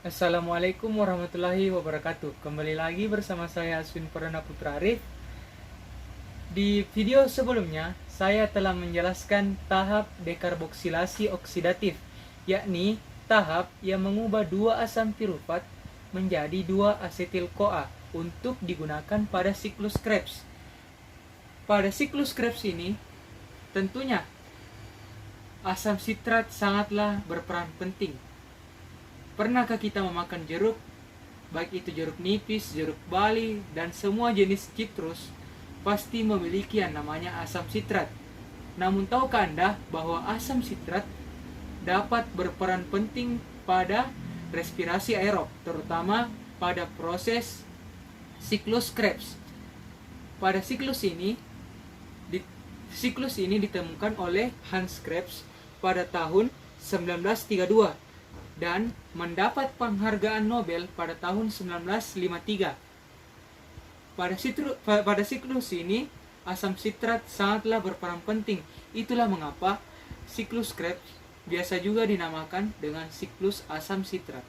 Assalamualaikum warahmatullahi wabarakatuh. Kembali lagi bersama saya Aswin Perdana Putra Arif. Di video sebelumnya, saya telah menjelaskan tahap dekarboksilasi oksidatif, yakni tahap yang mengubah dua asam pirufat menjadi dua asetil CoA untuk digunakan pada siklus Krebs. Pada siklus Krebs ini, tentunya asam sitrat sangatlah berperan penting. Pernahkah kita memakan jeruk, baik itu jeruk nipis, jeruk bali, dan semua jenis citrus, pasti memiliki yang namanya asam sitrat. Namun tahukah Anda bahwa asam sitrat dapat berperan penting pada respirasi aerob, terutama pada proses siklus Krebs. Pada siklus ini ditemukan oleh Hans Krebs pada tahun 1932 dan mendapat penghargaan Nobel pada tahun 1953. Pada siklus ini, asam sitrat sangatlah berperan penting. Itulah mengapa siklus Krebs biasa juga dinamakan dengan siklus asam sitrat.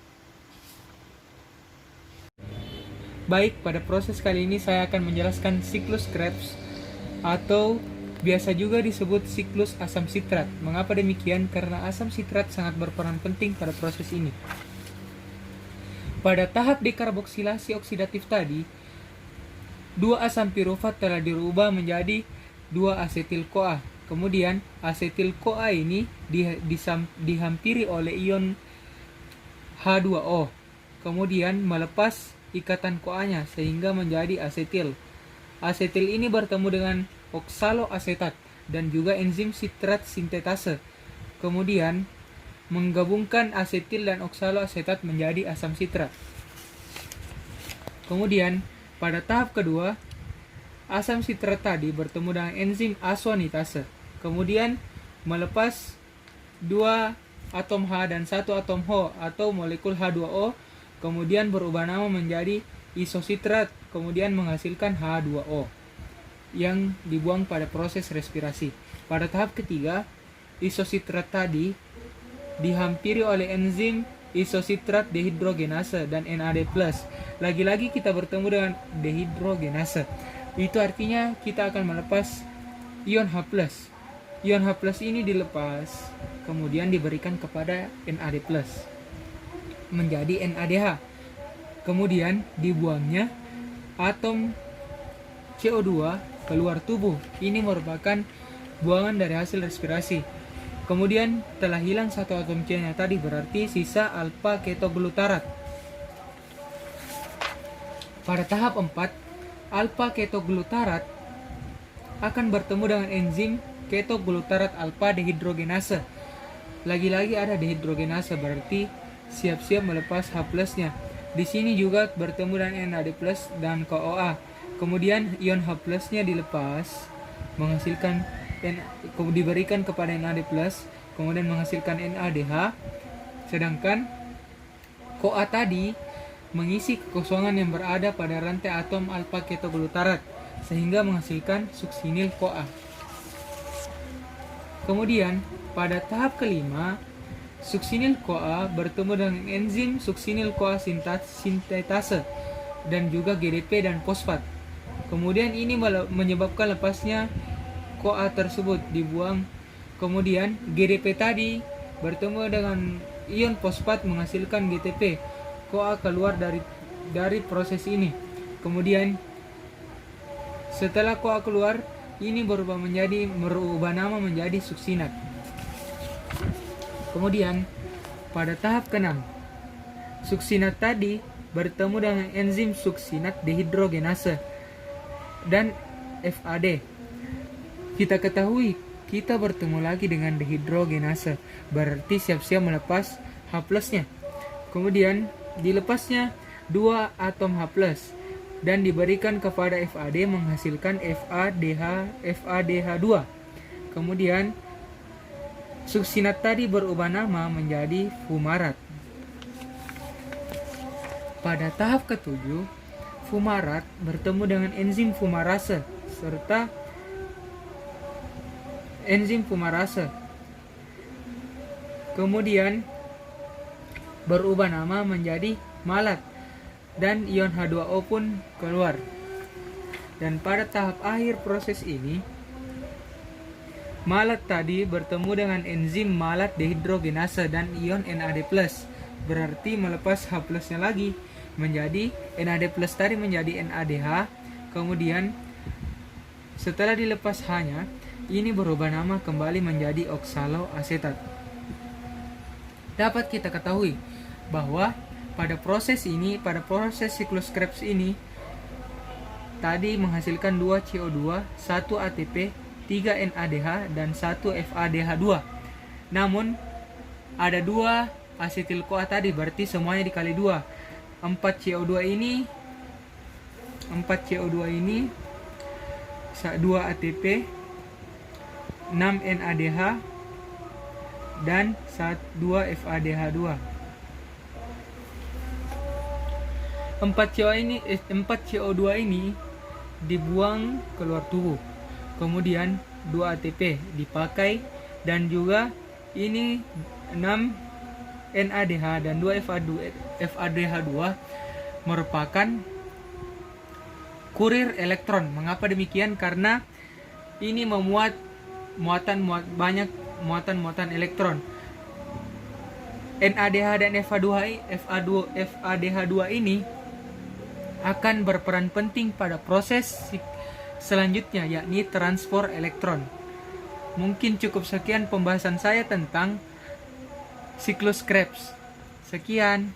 Baik, pada proses kali ini saya akan menjelaskan siklus Krebs atau biasa juga disebut siklus asam sitrat. Mengapa demikian? Karena asam sitrat sangat berperan penting pada proses ini. Pada tahap dekarboksilasi oksidatif tadi, dua asam pirufat telah dirubah menjadi dua asetil CoA. Kemudian asetil CoA ini dihampiri oleh ion H2O. Kemudian melepas ikatan CoA-nya sehingga menjadi asetil. Asetil ini bertemu dengan oksaloasetat dan juga enzim sitrat sintetase. Kemudian menggabungkan asetil dan oksaloasetat menjadi asam sitrat. Kemudian pada tahap kedua, asam sitrat tadi bertemu dengan enzim aswanitase. Kemudian melepas dua atom H dan satu atom H atau molekul H2O, kemudian berubah nama menjadi isositrat, kemudian menghasilkan H2O yang dibuang pada proses respirasi. Pada tahap ketiga, isositrat tadi dihampiri oleh enzim isositrat dehidrogenase dan NAD+. Lagi-lagi kita bertemu dengan dehidrogenase. Itu artinya kita akan melepas ion H+. Ion H+ ini dilepas, kemudian diberikan kepada NAD+, menjadi NADH. Kemudian dibuangnya atom CO2 keluar tubuh. Ini merupakan buangan dari hasil respirasi. Kemudian telah hilang satu atom C-nya tadi, berarti sisa alfa ketoglutarat. Pada tahap 4, alfa ketoglutarat akan bertemu dengan enzim ketoglutarat alfa dehidrogenase. Lagi-lagi ada dehidrogenase, berarti siap-siap melepas H+-nya. Di sini juga bertemu dengan NAD+ dan CoA. Kemudian ion H+-nya dilepas, diberikan kepada NAD+, kemudian menghasilkan NADH. Sedangkan CoA tadi mengisi kekosongan yang berada pada rantai atom alfa ketoglutarat sehingga menghasilkan suksinil CoA. Kemudian pada tahap kelima, suksinil CoA bertemu dengan enzim suksinil CoA sintetase dan juga GDP dan fosfat. Kemudian ini menyebabkan lepasnya CoA tersebut dibuang. Kemudian GDP tadi bertemu dengan ion fosfat menghasilkan GTP. CoA keluar dari proses ini. Kemudian setelah CoA keluar, ini berubah nama menjadi suksinat. Kemudian pada tahap ke-6, suksinat tadi bertemu dengan enzim suksinat dehidrogenase dan FAD. Kita ketahui kita bertemu lagi dengan dehidrogenase, berarti siap-siap melepas H+-nya. Kemudian dilepasnya dua atom H+ dan diberikan kepada FAD menghasilkan FADH2. Kemudian suksinat tadi berubah nama menjadi fumarat. Pada tahap ke-7, fumarat bertemu dengan enzim fumarase serta enzim fumarase. Kemudian berubah nama menjadi malat dan ion H2O pun keluar. Dan pada tahap akhir proses ini, malat tadi bertemu dengan enzim malat dehidrogenase dan ion NAD+, berarti melepas H plusnya lagi menjadi NAD+ tadi menjadi NADH. Kemudian setelah dilepas H-nya, ini berubah nama kembali menjadi oksaloasetat. Dapat kita ketahui bahwa pada proses siklus Krebs ini tadi menghasilkan 2 CO2, 1 ATP, 3 NADH dan 1 FADH2. Namun ada 2 asetil-CoA tadi, berarti semuanya dikali 2. 4 CO2 ini 2 ATP, 6 NADH dan 2 FADH2. 4 CO2 ini dibuang keluar tubuh. Kemudian 2 ATP dipakai dan juga ini 6 NADH dan 2 FADH2 merupakan kurir elektron. Mengapa demikian? Karena ini memuat banyak muatan elektron. NADH dan FADH2 ini akan berperan penting pada proses selanjutnya, yakni transport elektron. Mungkin cukup sekian pembahasan saya tentang siklus Krebs. Sekian.